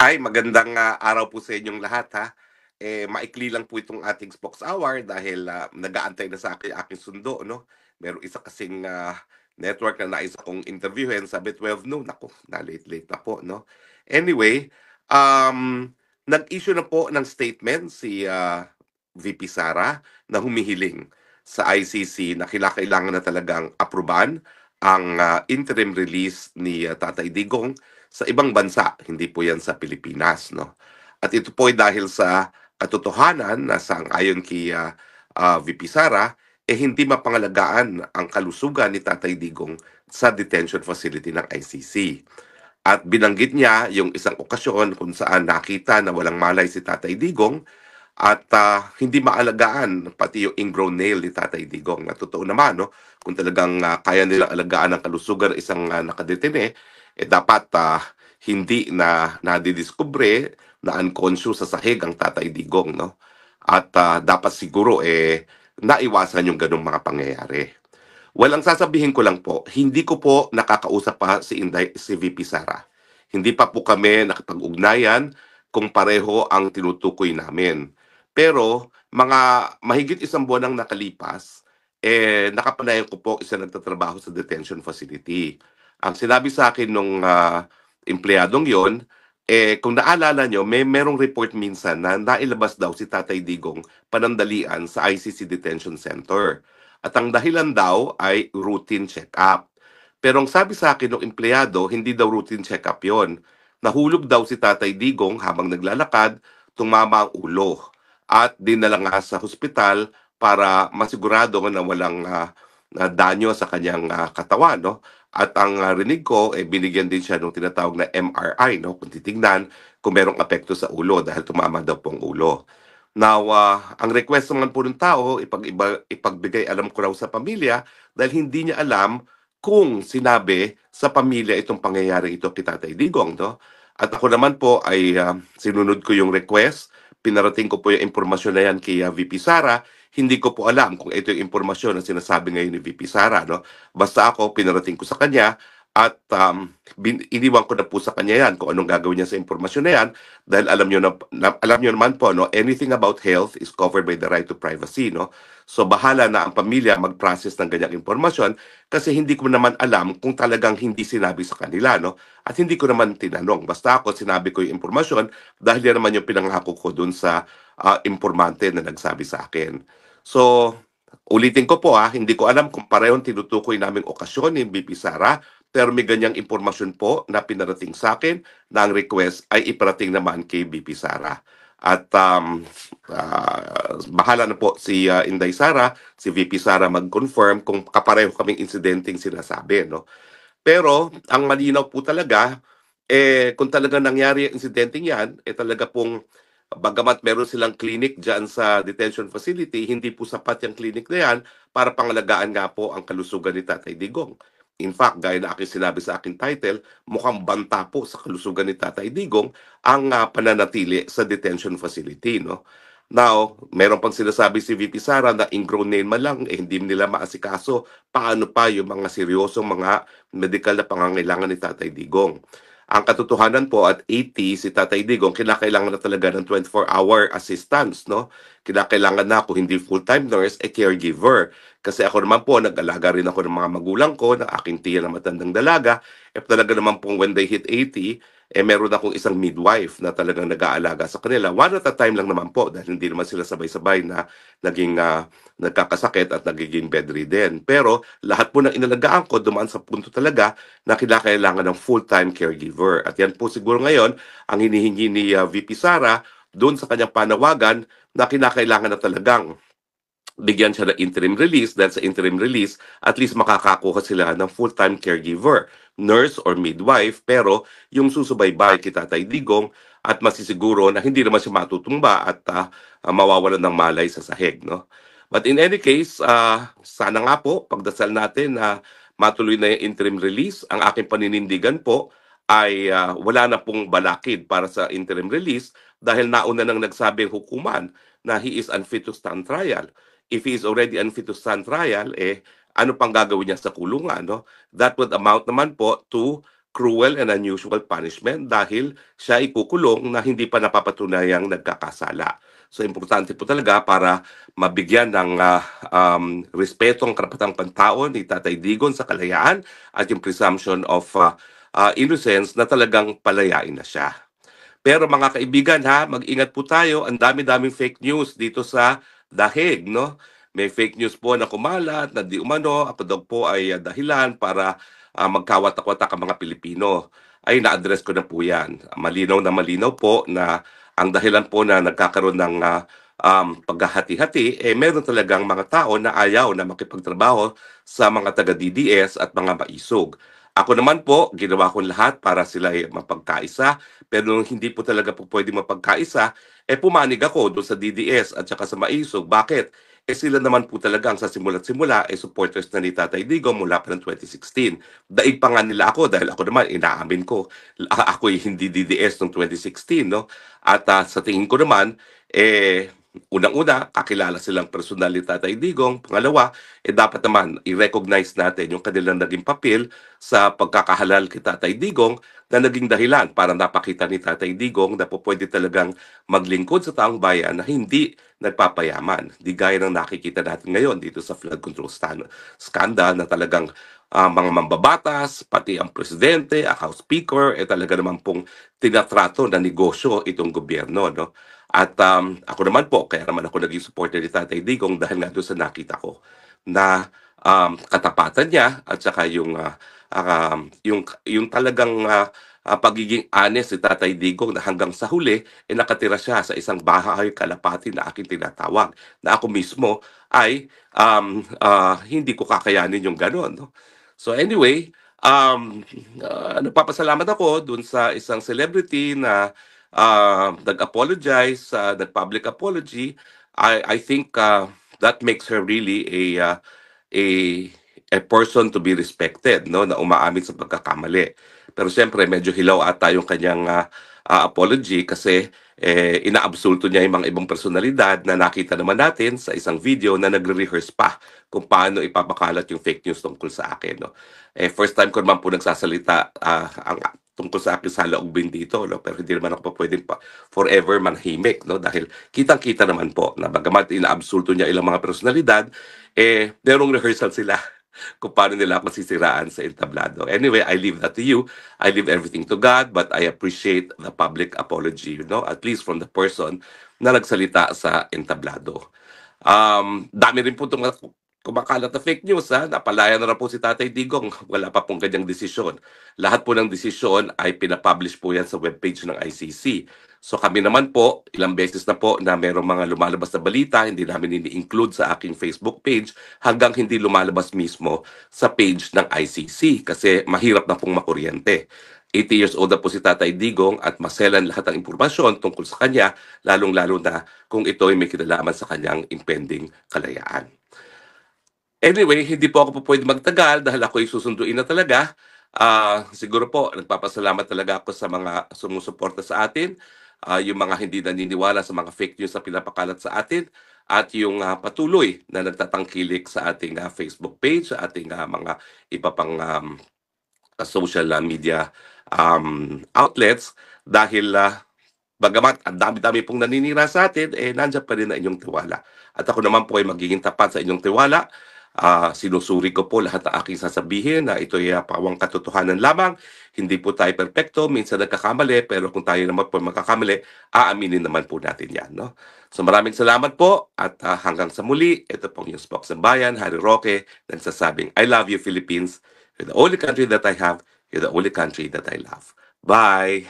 Hi, magandang araw po sa inyong lahat ha. Maikli lang po itong ating Spokes Hour dahil nag-aantay na sa akin aking sundo, no? Meron isa kasing network na nais akong interviewin, sabi 12 noon. Ako, na-late na po, no? Anyway, um, nag-issue na po ng statement si VP Sara na humihiling sa ICC na kailangan na talagang aproban ang interim release ni Tatay Digong sa ibang bansa, hindi po yan sa Pilipinas, no? At ito po ay dahil sa katotohanan na sang-ayon kay VP Sara, hindi mapangalagaan ang kalusugan ni Tatay Digong sa detention facility ng ICC. At binanggit niya yung isang okasyon kung saan nakita na walang malay si Tatay Digong at hindi maalagaan pati yung ingrown nail ni Tatay Digong. Na totoo naman, no? Kung talagang kaya nilang alagaan ang kalusugan ng isang nakadetene, dapat hindi na nadidiskubre na unconscious sa sahig ang Tatay Digong, no? At dapat siguro naiwasan yung ganong mga pangyayari. Well, ang sasabihin ko lang po, hindi ko po nakakausap pa si VP Sara. Hindi pa po kami nakapag-ugnayan kung pareho ang tinutukoy namin. Pero mga mahigit isang buwan nang nakalipas, nakapanayan ko po isa nagtatrabaho sa detention facility. Ang sinabi sa akin nung empleyadong yon, kung naalala nyo, merong report minsan na nailabas daw si Tatay Digong panandalian sa ICC Detention Center. At ang dahilan daw ay routine check-up. Pero ang sabi sa akin ng empleyado, hindi daw routine check-up yon. Nahulog daw si Tatay Digong habang naglalakad, tumama ang ulo. At dinala nga sa hospital para masigurado na walang na danyo sa kanyang katawan, no? At ang rinig ko, binigyan din siya ng tinatawag na MRI, no? Kung titingnan kung merong apekto sa ulo dahil tumama daw po ang ulo. Now, ang request naman po ng tao, ipagbigay alam ko raw sa pamilya dahil hindi niya alam kung sinabi sa pamilya itong pangyayari ito kay Tatay Digong. No? At ako naman po ay sinunod ko yung request, pinarating ko po yung impormasyon na yan kay VP Sara. Hindi ko po alam kung ito yung impormasyon na sinasabi ngayon ni VP Sara. No? Basta ako, pinarating ko sa kanya at iniwan ko na po sa kanya yan kung anong gagawin niya sa impormasyon na yan dahil alam niyo naman po, no, anything about health is covered by the right to privacy, no? So bahala na ang pamilya mag-process ng ganyang impormasyon kasi hindi ko naman alam kung talagang hindi sinabi sa kanila, no? At hindi ko naman tinanong. Basta ako sinabi ko yung impormasyon dahil yan naman yung pinangako ko dun sa informante na nagsabi sa akin. So, ulitin ko po hindi ko alam kung parehong tinutukoy naming okasyon ni BP Sara, pero may ganyang impormasyon po na pinarating sa akin na ang request ay iparating naman kay BP Sara. At bahala na po si Inday Sara, si VP Sara mag-confirm kung kapareho kaming insidenteng sinasabi. No? Pero ang malinaw po talaga, kung talaga nangyari ang insidenteng yan, talaga pong bagamat meron silang clinic dyan sa detention facility, hindi po sapat yung clinic na yan para pangalagaan nga po ang kalusugan ni Tatay Digong. In fact, gaya na aking sinabi sa aking title, mukhang banta po sa kalusugan ni Tatay Digong ang pananatili sa detention facility. No? Now, meron pang sinasabi si VP Sara na ingrown nail man lang, hindi nila maasikaso. Paano pa yung mga seryosong mga medical na pangangailangan ni Tatay Digong? Ang katotohanan po at 80 si Tatay Digong, kinakailangan na talaga ng 24-hour assistance, no? Kinakailangan na ako hindi full-time nurse, caregiver. Kasi ako naman po, nag-alaga rin ako ng mga magulang ko, ng aking tiya na matandang dalaga. Talaga naman po when they hit 80, meron akong isang midwife na talagang nag-aalaga sa kanila. One at a time lang naman po dahil hindi naman sila sabay-sabay na naging nagkakasakit at nagiging bedridden. Pero lahat po ng inalagaan ko dumaan sa punto talaga na kinakailangan ng full-time caregiver. At yan po siguro ngayon ang hinihingi ni VP Sara doon sa kanyang panawagan na kinakailangan na talagang bigyan siya ng interim release dahil sa interim release, at least makakakuha sila ng full-time caregiver, nurse or midwife, pero yung susubaybay kay Tatay Digong at masisiguro na hindi naman siya matutumba at mawawalan ng malay sa sahig. No? But in any case, sana nga po, pagdasal natin na matuloy na yung interim release. Ang aking paninindigan po ay wala na pong balakid para sa interim release dahil nauna nang nagsabing hukuman na he is unfit to stand trial. If he is already unfit to stand trial, ano pang gagawin niya sa kulungan? No? That would amount naman po to cruel and unusual punishment dahil siya ikukulong na hindi pa napapatunayang nagkakasala. So importante po talaga para mabigyan ng respeto ang karapatang pantao ni Tatay Digong sa kalayaan at yung presumption of innocence na talagang palayain na siya. Pero mga kaibigan ha, mag-ingat po tayo. Ang dami-daming fake news dito sa Dahig, no? May fake news po na kumalat na di umano, ako daw po ay dahilan para magkawatak-watak ang mga Pilipino. Ay na-address ko na po yan. Malinaw na malinaw po na ang dahilan po na nagkakaroon ng paghahati-hati, meron talagang mga tao na ayaw na makipagtrabaho sa mga taga-DDS at mga maisog. Ako naman po, ginawa ko lahat para sila ay mapagkaisa, pero nung hindi po talaga po pwede mapagkaisa, pumanig ako doon sa DDS at saka sa maisog. Bakit? Sila naman po talaga ang sa simula't simula supporters na ni Tatay Digong mula pa ng 2016. Daig pa nga nila ako dahil ako naman inaamin ko ako'y hindi DDS noong 2016, no? At sa tingin ko naman unang-una kakilala silang personal ni Tatay Digong. Pangalawa, dapat naman i-recognize natin yung kanilang naging papel sa pagkakahalal kay Tatay Digong na naging dahilan para napakita ni Tatay Digong na po pwede talagang maglingkod sa taong bayan na hindi nagpapayaman. Di gaya ng nakikita natin ngayon dito sa flood control scandal na talagang mga mambabatas, pati ang presidente, ang House Speaker, talaga naman pong tinatrato na negosyo itong gobyerno. No? At ako naman po, kaya naman ako naging supporter ni Tatay Digong dahil nga doon sa nakita ko na katapatan niya at saka yung talagang pagiging honest si Tatay Digong na hanggang sa huli nakatira siya sa isang bahay kalapati na aking tinatawag na ako mismo ay hindi ko kakayanin yung gano'n. No? So anyway, nagpapasalamat ako dun sa isang celebrity na nag-apologize, nag-public apology. I think that makes her really a a person to be respected, no, na umaamin sa pagkakamali. Pero siyempre medyo hilaw ata yung kanyang apology kasi inaabsulto niya yung mga ibang personalidad na nakita naman natin sa isang video na nagre-rehearse pa kung paano ipapakalat yung fake news tungkol sa akin, no. First time ko naman po nagsasalita tungkol sa akin sa laubin dito, no, pero hindi naman ako pa pwedeng forever manahimik, no, dahil kitang-kita naman po na bagamat inaabsulto niya ilang mga personalidad, merong rehearsal sila kung paano nila ako sisiraan sa entablado. Anyway, I leave that to you. I leave everything to God, but I appreciate the public apology, you know, at least from the person na nagsalita sa entablado. Dami rin po itong kumakalat na fake news, ha? Napalaya na po si Tatay Digong. Wala pa pong kanyang desisyon. Lahat po ng desisyon ay pinapublish po yan sa webpage ng ICC. So kami naman po, ilang beses na po na mayroong mga lumalabas na balita, hindi namin ini-include sa aking Facebook page hanggang hindi lumalabas mismo sa page ng ICC kasi mahirap na pong makuryente. 80 years old na po si Tatay Digong at maselan lahat ng impormasyon tungkol sa kanya, lalong-lalo na kung ito ay may kinalaman sa kanyang impending kalayaan. Anyway, hindi po ako po pwede magtagal dahil ako ay susunduin na talaga. Siguro po, nagpapasalamat talaga ako sa mga sumusuporta sa atin, yung mga hindi naniniwala sa mga fake news na pinapakalat sa atin, at yung patuloy na nagtatangkilik sa ating Facebook page, sa ating mga iba pang social media outlets dahil bagamat ang dami-dami pong naninira sa atin, nandiyan pa rin ang inyong tiwala. At ako naman po ay magiging tapat sa inyong tiwala. Sinusuri ko po lahat ng aking sasabihin na ito ay pawang katotohanan lamang. Hindi po tayo perpekto, minsan nagkakamali, pero kung tayo naman po magkakamali, aaminin naman po natin yan. No? So maraming salamat po at hanggang sa muli, ito pong yung Spokesman Harry Roque, nagsasabing, I love you Philippines. You're the only country that I have. You're the only country that I love. Bye!